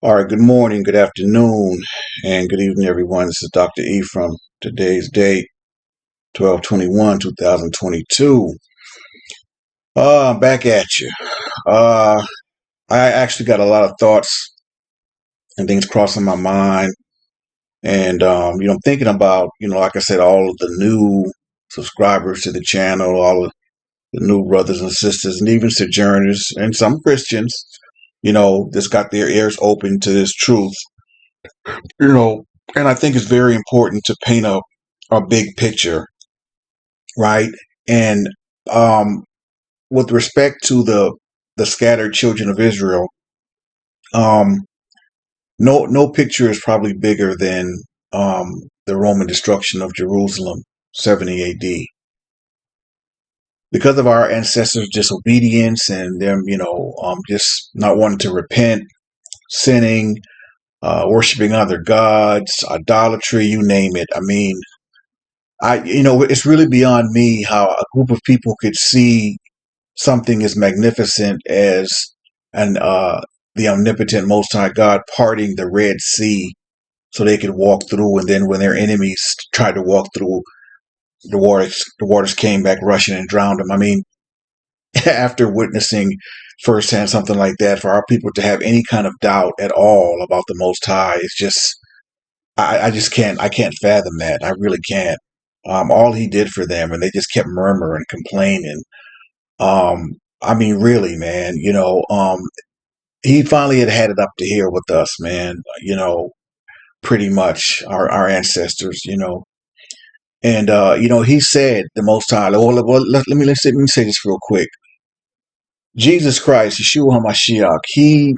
All right, good morning, good afternoon, and good evening, everyone. This is Dr. Ephraim. Today's date, 12/21/2022. I'm back at you. I actually got a lot of thoughts and things crossing my mind. And, I'm thinking about, like I said, all of the new subscribers to the channel, all of the new brothers and sisters, and even sojourners and some Christians, just got their ears open to this truth. you know, and I think it's very important to paint a big picture, right? And um, with respect to the scattered children of Israel, um, no picture is probably bigger than the Roman destruction of Jerusalem, 70 A.D. Because of our ancestors' disobedience and them, just not wanting to repent, sinning, worshiping other gods, idolatry, you name it. I mean, it's really beyond me how a group of people could see something as magnificent as an the omnipotent Most High God parting the Red Sea so they could walk through, and then when their enemies tried to walk through, the waters came back rushing and drowned them. I mean, after witnessing firsthand something like that, for our people to have any kind of doubt at all about the Most High, it's just I just can't fathom that. I really can't. All he did for them, and they just kept murmuring, complaining. I mean, really, man. He finally had it up to here with us, man. Pretty much our ancestors. And he said the Most High. Well, let me say this real quick. Jesus Christ, Yeshua Hamashiach, he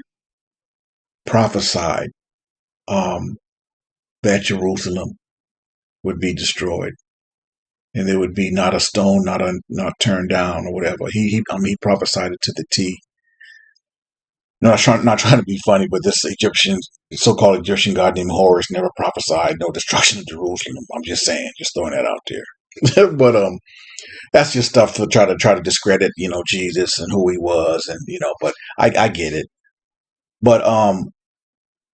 prophesied um, that Jerusalem would be destroyed, and there would be not a stone, not turned down or whatever. He prophesied it to the T. Not trying to be funny, but this so-called Egyptian god named Horus never prophesied no destruction of Jerusalem. I'm just saying, just throwing that out there. But that's just stuff to try to discredit, Jesus and who he was, and But I get it. But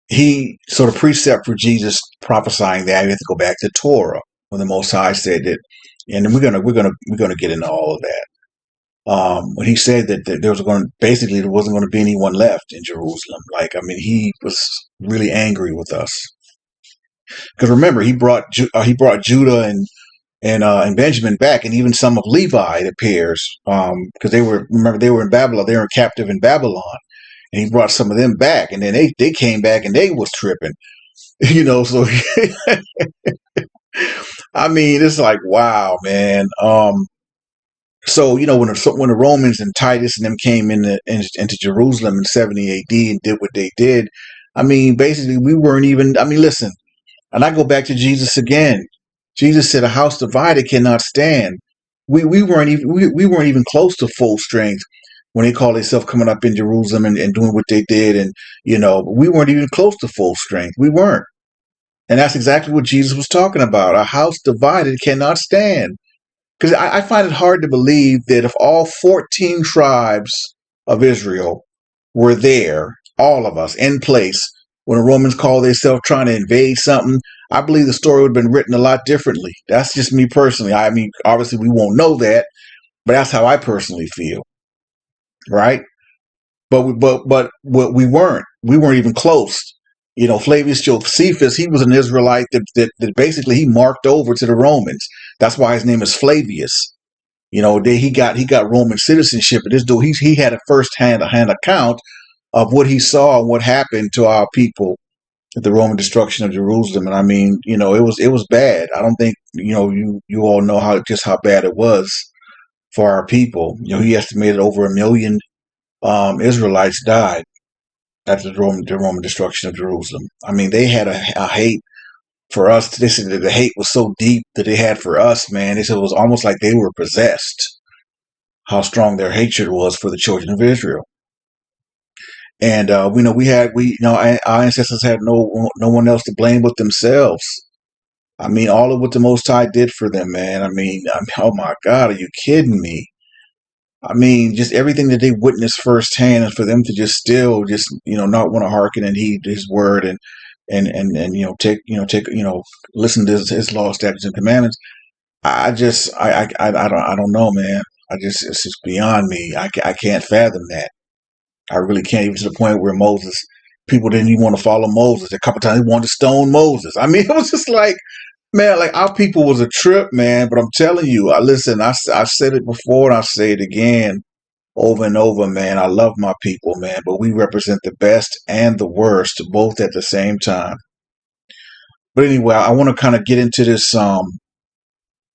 he sort of precept for Jesus prophesying that, you have to go back to Torah when the Most High said that, and we're gonna get into all of that. When he said that there wasn't going to be anyone left in Jerusalem. Like, I mean, he was really angry with us because remember he brought Judah and Benjamin back, and even some of Levi, it appears, because they were in Babylon, they were captive in Babylon, and he brought some of them back, and then they came back and they was tripping, So I mean, it's like, wow, man. So when the Romans and Titus and them came into Jerusalem in 70 A.D. and did what they did, I mean, basically we weren't even. I mean, listen, and I go back to Jesus again. Jesus said, "A house divided cannot stand." We weren't even close to full strength when they called themselves coming up in Jerusalem and doing what they did, and we weren't even close to full strength. We weren't, and that's exactly what Jesus was talking about. A house divided cannot stand. Because I find it hard to believe that if all 14 tribes of Israel were there, all of us in place, when the Romans called themselves trying to invade something, I believe the story would have been written a lot differently. That's just me personally. I mean, obviously we won't know that, but that's how I personally feel, right? But we weren't. We weren't even close. Flavius Josephus, he was an Israelite that basically he marked over to the Romans. That's why his name is Flavius. He got Roman citizenship. And this dude, he had a first-hand account of what he saw and what happened to our people at the Roman destruction of Jerusalem. And I mean, it was bad. I don't think you all know how bad it was for our people. He estimated over 1 million Israelites died after the Roman destruction of Jerusalem. I mean, they had a hate for us. They said that the hate was so deep that they had for us, man. They said it was almost like they were possessed. How strong their hatred was for the children of Israel. And our ancestors had no one else to blame but themselves. I mean, all of what the Most High did for them, man. I mean, oh my God, are you kidding me? I mean, just everything that they witnessed firsthand, and for them to just still just not want to hearken and heed His word and take listen to His law, statutes, and commandments. I don't know, man. It's just beyond me. I can't fathom that. I really can't, even to the point where people didn't even want to follow Moses. A couple times they wanted to stone Moses. I mean, it was just like, man, like our people was a trip, man. But I'm telling you, I've said it before and I'll say it again over and over, man. I love my people, man, but we represent the best and the worst both at the same time. But anyway, I want to kind of get into this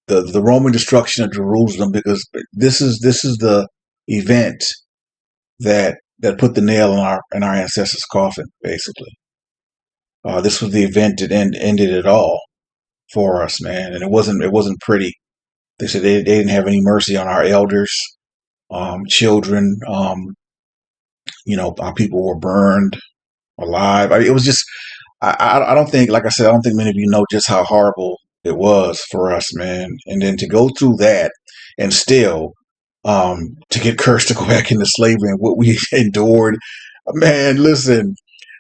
the Roman destruction of Jerusalem, because this is the event that put the nail in our ancestors' coffin, basically. This was the event that ended it all for us, man, and it wasn't pretty. They said they didn't have any mercy on our elders, children. Our people were burned alive. I mean, it was just I don't think, like I said, I don't think many of you know just how horrible it was for us, man. And then to go through that and still to get cursed to go back into slavery and what we endured, man. Listen,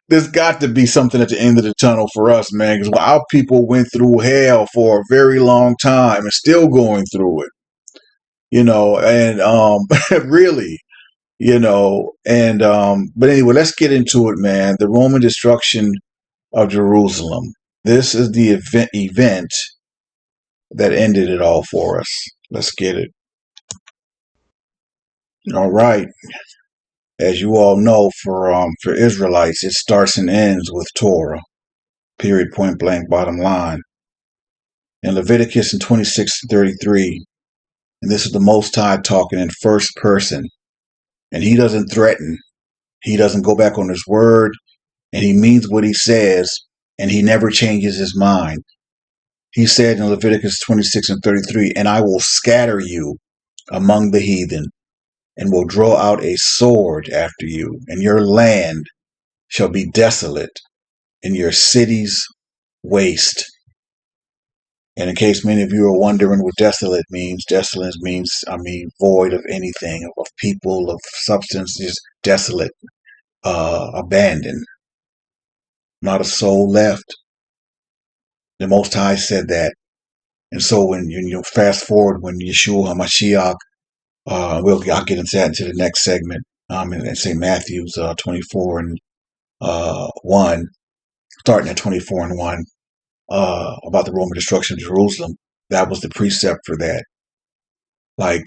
there's got to be something at the end of the tunnel for us, man, because our people went through hell for a very long time and still going through it, and really, and but anyway, let's get into it, man. The Roman destruction of Jerusalem. This is the event that ended it all for us. Let's get it. All right. As you all know, for Israelites, it starts and ends with Torah. Period, point blank, bottom line. In Leviticus in 26:33, and this is the Most High talking in first person, and he doesn't threaten. He doesn't go back on his word, and he means what he says, and he never changes his mind. He said in Leviticus 26:33, and I will scatter you among the heathen, and will draw out a sword after you, and your land shall be desolate, and your cities waste. And in case many of you are wondering what desolate means void of anything, of people, of substance, just desolate, abandoned, not a soul left. The Most High said that. And so when you fast forward, when Yeshua HaMashiach, I'll get into that into the next segment, in St. Matthew's 24 and 1, starting at 24 and 1, about the Roman destruction of Jerusalem. That was the precept for that. Like,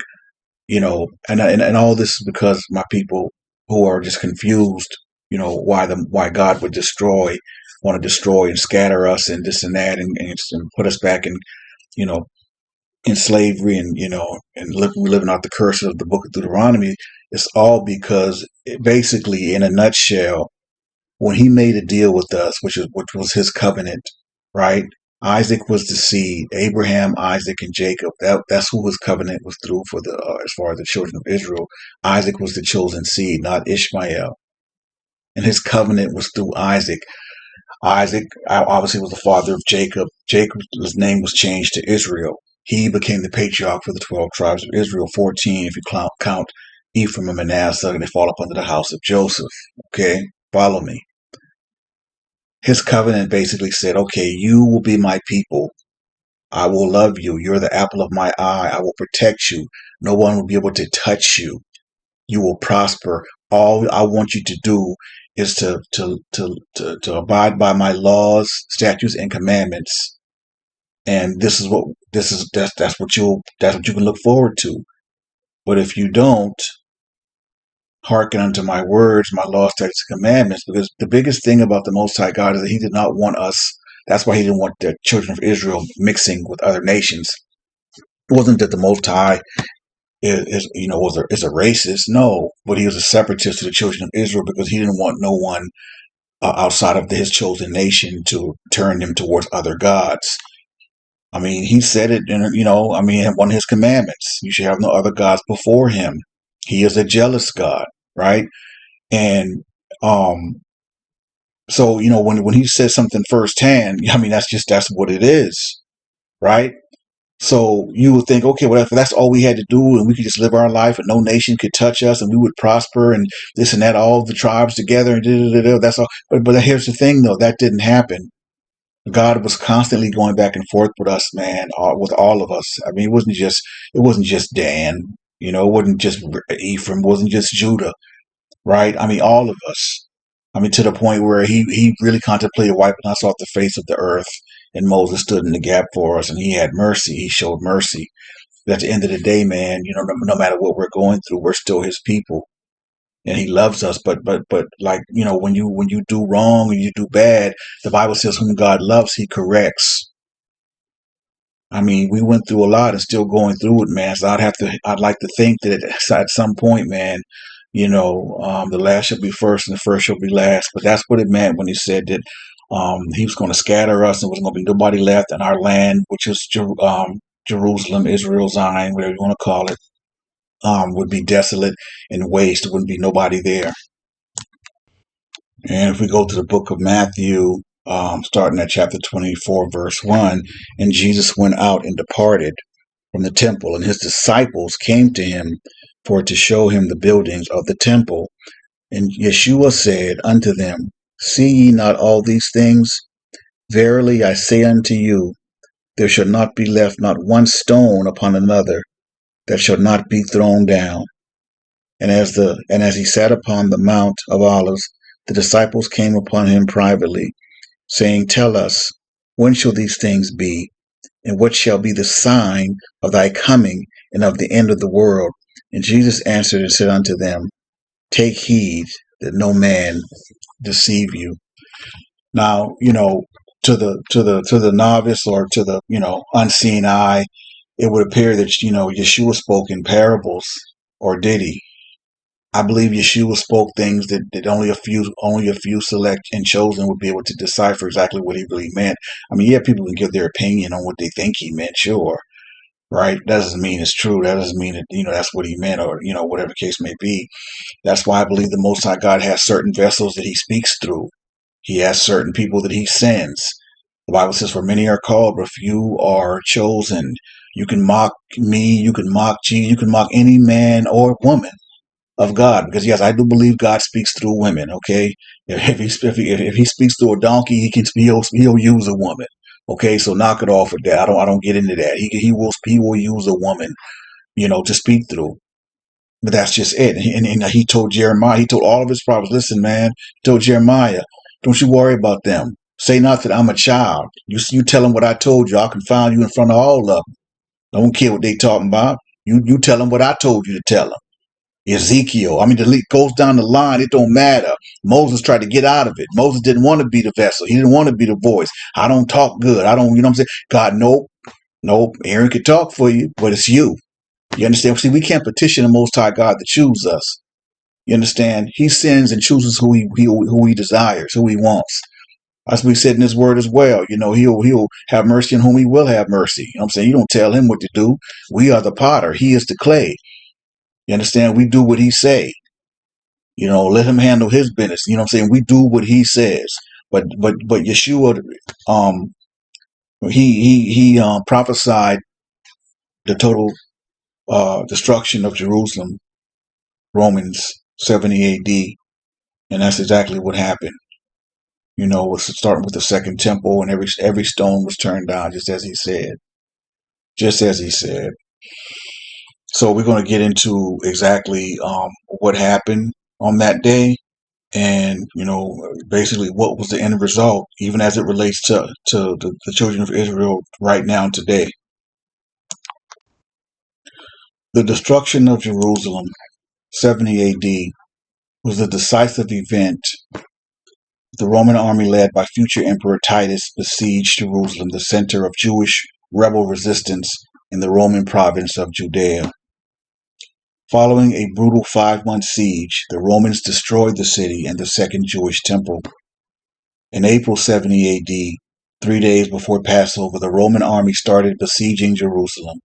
and all this is because my people who are just confused, why God would want to destroy and scatter us and this and that and put us back you know, in slavery and we're living out the curse of the book of Deuteronomy. It's all because basically, in a nutshell, when he made a deal with us, which was his covenant, right? Isaac was the seed. Abraham, Isaac, and Jacob. That's who his covenant was through for as far as the children of Israel. Isaac was the chosen seed, not Ishmael, and his covenant was through Isaac. Isaac obviously was the father of Jacob. Jacob's name was changed to Israel. He became the patriarch for the 12 tribes of Israel. 14, if you count Ephraim and Manasseh, and they fall up under the house of Joseph. Okay, follow me. His covenant basically said, okay, you will be my people. I will love you. You're the apple of my eye. I will protect you. No one will be able to touch you. You will prosper. All I want you to do is to abide by my laws, statutes, and commandments. And that's what you can look forward to. But if you don't hearken unto my words, my laws, statutes, and commandments, because the biggest thing about the Most High God is that he did not want us. That's why he didn't want the children of Israel mixing with other nations. It wasn't that the Most High is a racist. No, but he was a separatist to the children of Israel because he didn't want no one outside of his chosen nation to turn them towards other gods. I mean, he said it in, one of his commandments. You should have no other gods before him. He is a jealous God, right? And so when he says something firsthand, I mean that's what it is, right? So you would think, okay, well, if that's all we had to do and we could just live our life and no nation could touch us and we would prosper and this and that, all the tribes together and da-da-da-da, that's all. But here's the thing, though, that didn't happen. God was constantly going back and forth with us, man, with all of us. I mean, it wasn't just Dan, it wasn't just Ephraim, it wasn't just Judah, right? I mean, all of us. I mean, to the point where he really contemplated wiping us off the face of the earth, and Moses stood in the gap for us, and he had mercy. He showed mercy. But at the end of the day, man, no matter what we're going through, we're still his people, and he loves us. But like, when you do wrong and you do bad, the Bible says whom God loves, he corrects. I mean, we went through a lot and still going through it, man. So I'd like to think that at some point, man, the last shall be first and the first shall be last. But that's what it meant when he said that he was going to scatter us and was going to be nobody left in our land, which is Jerusalem, Israel, Zion, whatever you want to call it, would be desolate and waste. There wouldn't be nobody there. And if we go to the book of Matthew, starting at chapter 24, verse 1, and Jesus went out and departed from the temple, and his disciples came to him for to show him the buildings of the temple. And Yeshua said unto them, See ye not all these things? Verily I say unto you, there shall not be left not one stone upon another that shall not be thrown down. And as he sat upon the Mount of Olives, the disciples came upon him privately, saying, Tell us, when shall these things be? And what shall be the sign of thy coming and of the end of the world? And Jesus answered and said unto them, Take heed that no man deceive you. Now, to the novice or to the unseen eye, it would appear that Yeshua spoke in parables, or did he? I believe Yeshua spoke things that only a few select and chosen would be able to decipher exactly what he really meant. I mean, yeah, people can give their opinion on what they think he meant, sure, right? That doesn't mean it's true. That doesn't mean that that's what he meant, or whatever the case may be. That's why I believe the Most High God has certain vessels that he speaks through. He has certain people that he sends. The Bible says, "For many are called, but few are chosen." You can mock me, you can mock Jesus, you can mock any man or woman of God, because yes, I do believe God speaks through women. Okay, if he speaks through a donkey, he'll use a woman. Okay, so knock it off with that. I don't get into that. He will use a woman, to speak through. But that's just it. And he told Jeremiah, he told all of his prophets, listen, man, he told Jeremiah, don't you worry about them. Say not that I'm a child. You tell them what I told you. I'll confound you in front of all of them. Don't care what they talking about. You tell them what I told you to tell them. Ezekiel. I mean, the lead goes down the line. It don't matter. Moses tried to get out of it. Moses didn't want to be the vessel. He didn't want to be the voice. I don't talk good. I don't, you know what I'm saying? God, nope. Aaron could talk for you, but it's you. You understand? See, we can't petition the Most High God to choose us. You understand? He sends and chooses who he desires, who he wants. As we said in his word as well, he'll have mercy on whom he will have mercy. You know what I'm saying? You don't tell him what to do. We are the potter. He is the clay. You understand? We do what he say. Let him handle his business. You know what I'm saying? We do what he says. But Yeshua, um, he prophesied the total destruction of Jerusalem, Romans 70 A.D., and that's exactly what happened. Was starting with the second temple, and every stone was turned down, just as he said. Just as he said. So we're going to get into exactly what happened on that day, and basically what was the end result, even as it relates to the children of Israel right now today. The destruction of Jerusalem, 70 A.D., was a decisive event. The Roman army led by future Emperor Titus besieged Jerusalem, the center of Jewish rebel resistance in the Roman province of Judea. Following a brutal 5-month siege, the Romans destroyed the city and the second Jewish temple. In April 70 A.D., 3 days before Passover, the Roman army started besieging Jerusalem.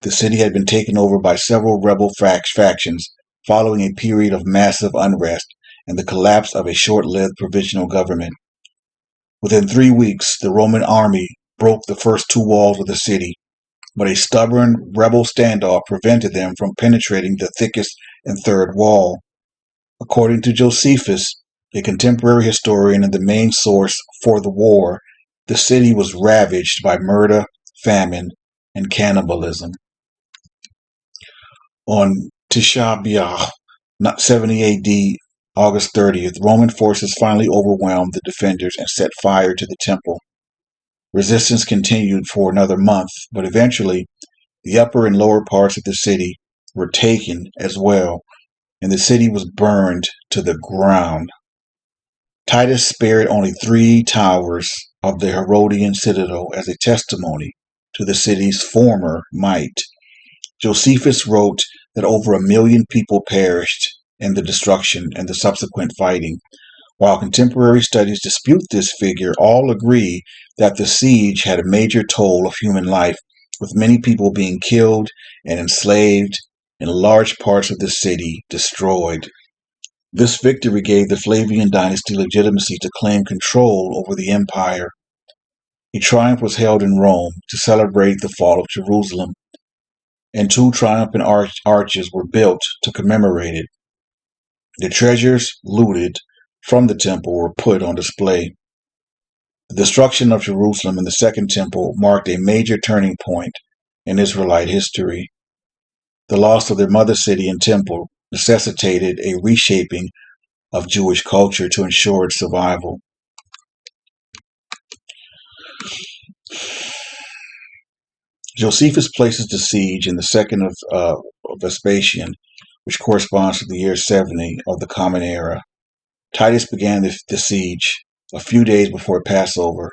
The city had been taken over by several rebel factions following a period of massive unrest and the collapse of a short-lived provisional government. Within 3 weeks, the Roman army broke the first 2 walls of the city, but a stubborn rebel standoff prevented them from penetrating the thickest and third wall. According to Josephus, a contemporary historian and the main source for the war, the city was ravaged by murder, famine, and cannibalism. On Tisha B'Av, 70 AD, August 30th, Roman forces finally overwhelmed the defenders and set fire to the temple. Resistance continued for another month, but eventually the upper and lower parts of the city were taken as well, and the city was burned to the ground. Titus spared only 3 towers of the Herodian citadel as a testimony to the city's former might. Josephus wrote that over 1 million people perished in the destruction and the subsequent fighting. While contemporary studies dispute this figure, all agree that the siege had a major toll of human life, with many people being killed and enslaved and large parts of the city destroyed. This victory gave the Flavian dynasty legitimacy to claim control over the empire. A triumph was held in Rome to celebrate the fall of Jerusalem, and 2 triumphant arches were built to commemorate it. The treasures looted from the temple were put on display. The destruction of Jerusalem and the Second Temple marked a major turning point in Israelite history. The loss of their mother city and temple necessitated a reshaping of Jewish culture to ensure its survival. Josephus places the siege in the second of Vespasian, which corresponds to the year 70 of the Common Era. Titus began the siege a few days before Passover.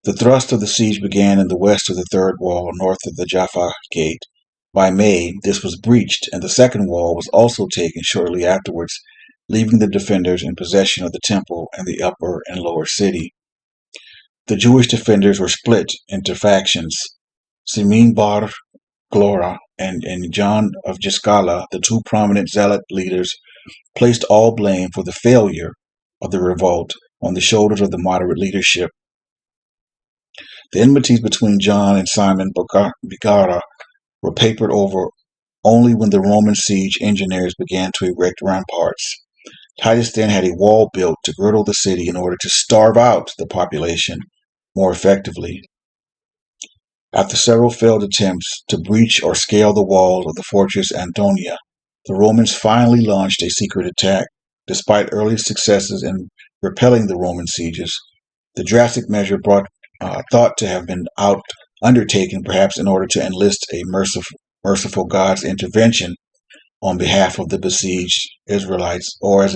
The thrust of the siege began in the west of the third wall, north of the Jaffa Gate. By May, this was breached, and the second wall was also taken shortly afterwards, leaving the defenders in possession of the temple and the upper and lower city. The Jewish defenders were split into factions. Simeon bar Glora and John of Giscala, the 2 prominent zealot leaders, placed all blame for the failure of the revolt on the shoulders of the moderate leadership. The enmities between John and Simon Bigara were papered over only when the Roman siege engineers began to erect ramparts. Titus then had a wall built to girdle the city in order to starve out the population more effectively. After several failed attempts to breach or scale the walls of the fortress Antonia, the Romans finally launched a secret attack. Despite early successes in repelling the Roman sieges, the drastic measure thought to have been undertaken perhaps in order to enlist a merciful God's intervention on behalf of the besieged Israelites, or as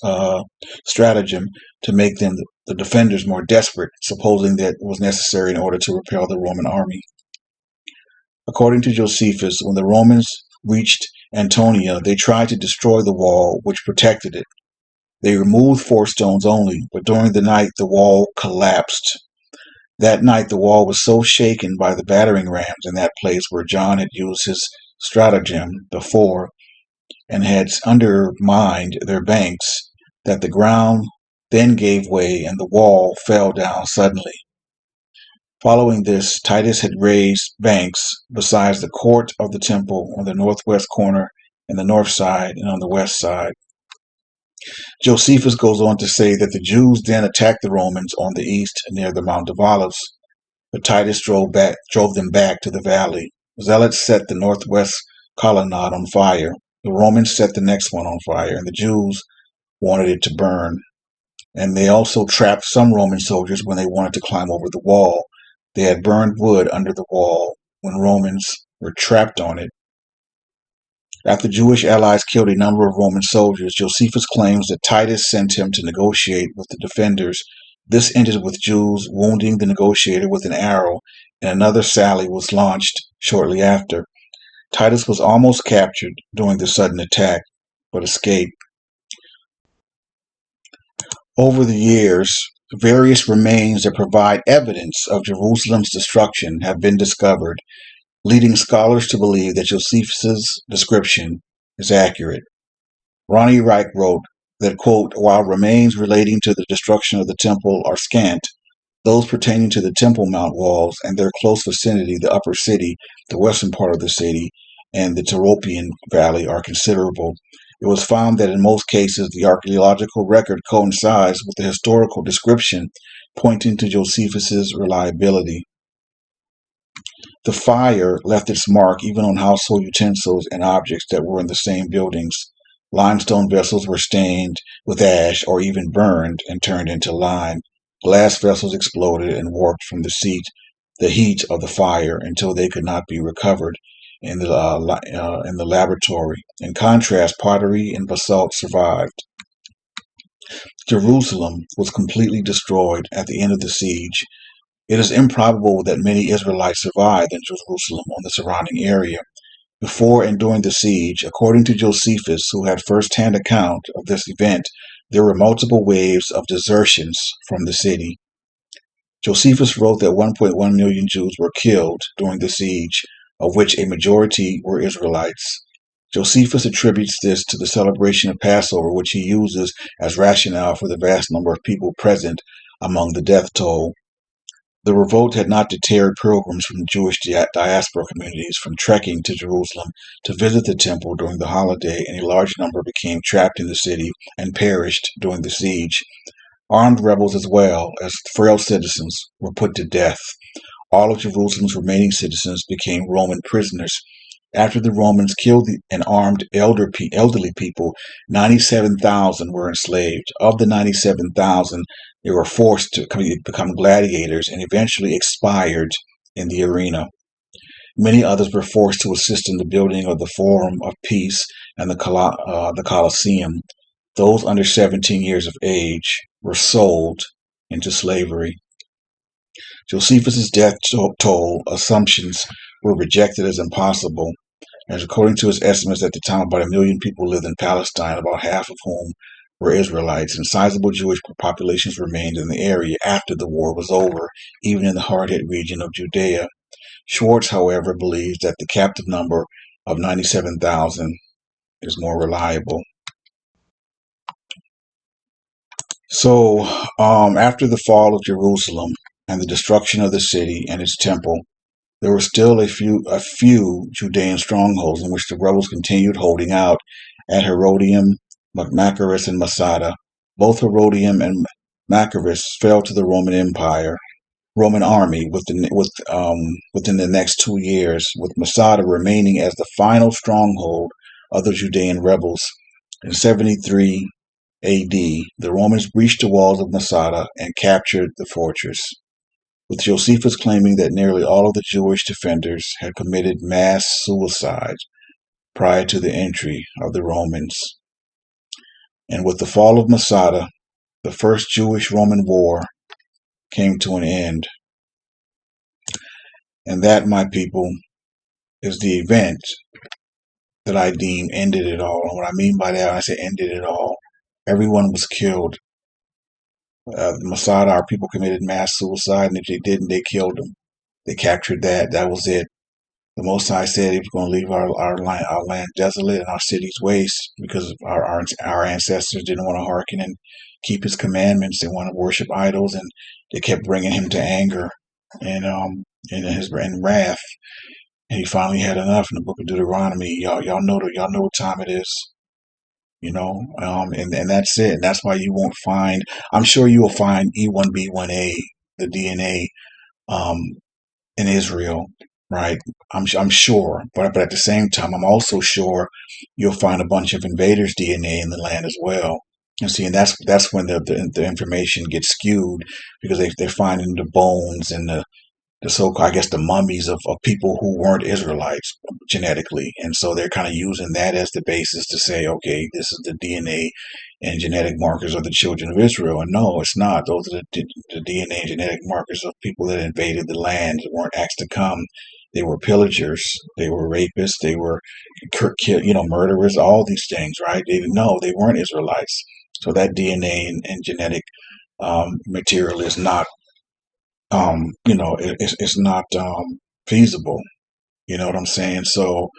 a stratagem to make them the defenders more desperate, supposing that it was necessary in order to repel the Roman army. According to Josephus, when the Romans reached Antonia, they tried to destroy the wall which protected it. They removed 4 stones only, but during the night the wall collapsed. That night the wall was so shaken by the battering rams in that place where John had used his stratagem before and had undermined their banks, that the ground then gave way and the wall fell down suddenly. Following this, Titus had raised banks besides the court of the temple on the northwest corner and the north side and on the west side. Josephus goes on to say that the Jews then attacked the Romans on the east near the Mount of Olives, but Titus drove them back to the valley. Zealots set the northwest colonnade on fire. The Romans set the next one on fire, and the Jews wanted it to burn. And they also trapped some Roman soldiers when they wanted to climb over the wall. They had burned wood under the wall when Romans were trapped on it. After Jewish allies killed a number of Roman soldiers, Josephus claims that Titus sent him to negotiate with the defenders. This ended with Jews wounding the negotiator with an arrow, and another sally was launched shortly after. Titus was almost captured during the sudden attack, but escaped. Over the years, various remains that provide evidence of Jerusalem's destruction have been discovered, leading scholars to believe that Josephus' description is accurate. Ronnie Reich wrote that, quote, while remains relating to the destruction of the temple are scant, Those pertaining to the Temple Mount walls and their close vicinity, the upper city, the western part of the city, and the Tyropian Valley are considerable. It was found that in most cases the archaeological record coincides with the historical description, pointing to Josephus's reliability. The fire left its mark even on household utensils and objects that were in the same buildings. Limestone vessels were stained with ash or even burned and turned into lime. Glass vessels exploded and warped from the heat of the fire until they could not be recovered in the laboratory. In contrast, pottery and basalt survived. Jerusalem was completely destroyed at the end of the siege. It is improbable that many Israelites survived in Jerusalem or the surrounding area. Before and during the siege, according to Josephus, who had first-hand account of this event, there were multiple waves of desertions from the city. Josephus wrote that 1.1 million Jews were killed during the siege, of which a majority were Israelites. Josephus attributes this to the celebration of Passover, which he uses as rationale for the vast number of people present among the death toll. The revolt had not deterred pilgrims from Jewish diaspora communities from trekking to Jerusalem to visit the temple during the holiday, and a large number became trapped in the city and perished during the siege. Armed rebels as well as frail citizens were put to death. All of Jerusalem's remaining citizens became Roman prisoners. After the Romans killed and armed elderly people, 97,000 were enslaved. Of the 97,000, they were forced to become gladiators and eventually expired in the arena. Many others were forced to assist in the building of the Forum of Peace and the Colosseum. Those under 17 years of age were sold into slavery. Josephus's death toll assumptions were rejected as impossible, as according to his estimates at the time, about 1 million people lived in Palestine, about half of whom were Israelites, and sizable Jewish populations remained in the area after the war was over, even in the hard-hit region of Judea. Schwartz, however, believes that the captive number of 97,000 is more reliable. So, after the fall of Jerusalem and the destruction of the city and its temple, there were still a few Judean strongholds in which the rebels continued holding out at Herodium, Machaerus, and Masada. Both Herodium and Machaerus fell to the Roman army within the next 2 years, with Masada remaining as the final stronghold of the Judean rebels. In 73 AD, the Romans breached the walls of Masada and captured the fortress, with Josephus claiming that nearly all of the Jewish defenders had committed mass suicide prior to the entry of the Romans. And with the fall of Masada, the First Jewish-Roman War came to an end. And that, my people, is the event that I deem ended it all. And what I mean by that, when I say ended it all, everyone was killed. Masada, our people committed mass suicide, and if they didn't, they killed them. They captured that. That was it. The Most High said, if we're going to leave our land desolate and our cities waste, because our ancestors didn't want to hearken and keep His commandments. They want to worship idols, and they kept bringing Him to anger and wrath. And He finally had enough. In the Book of Deuteronomy, y'all know what time it is. And that's it. And that's why you won't find. I'm sure you will find E1B1A, the DNA, in Israel, right? I'm sure, but at the same time, I'm also sure you'll find a bunch of invaders' DNA in the land as well. And see, and that's when the information gets skewed, because they're finding the bones and the so-called, I guess, the mummies of people who weren't Israelites genetically. And so they're kind of using that as the basis to say, okay, this is the DNA and genetic markers of the children of Israel. And no, it's not. Those are the DNA and genetic markers of people that invaded the land, that weren't asked to come. They were pillagers. They were rapists. They were, murderers, all these things, right? They weren't Israelites. So that DNA and genetic material is not it's not feasible. You know what I'm saying? So,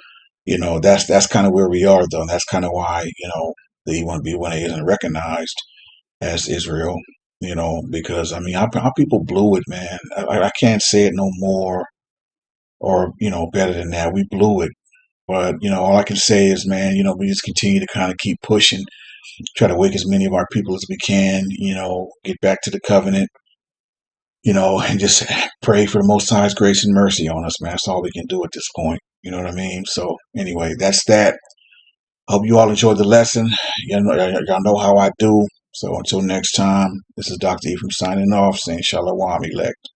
that's kind of where we are, though. And that's kind of why, the E1B1A isn't recognized as Israel. because I mean, our people blew it, man. I can't say it no more or, better than that. We blew it. But, all I can say is, man, we just continue to kind of keep pushing, try to wake as many of our people as we can, get back to the covenant, and just pray for the Most High's grace and mercy on us, man. That's all we can do at this point. You know what I mean? So, anyway, that's that. Hope you all enjoyed the lesson. Y'all know how I do. So, until next time, this is Dr. Ephraim signing off, saying Shalom, elect.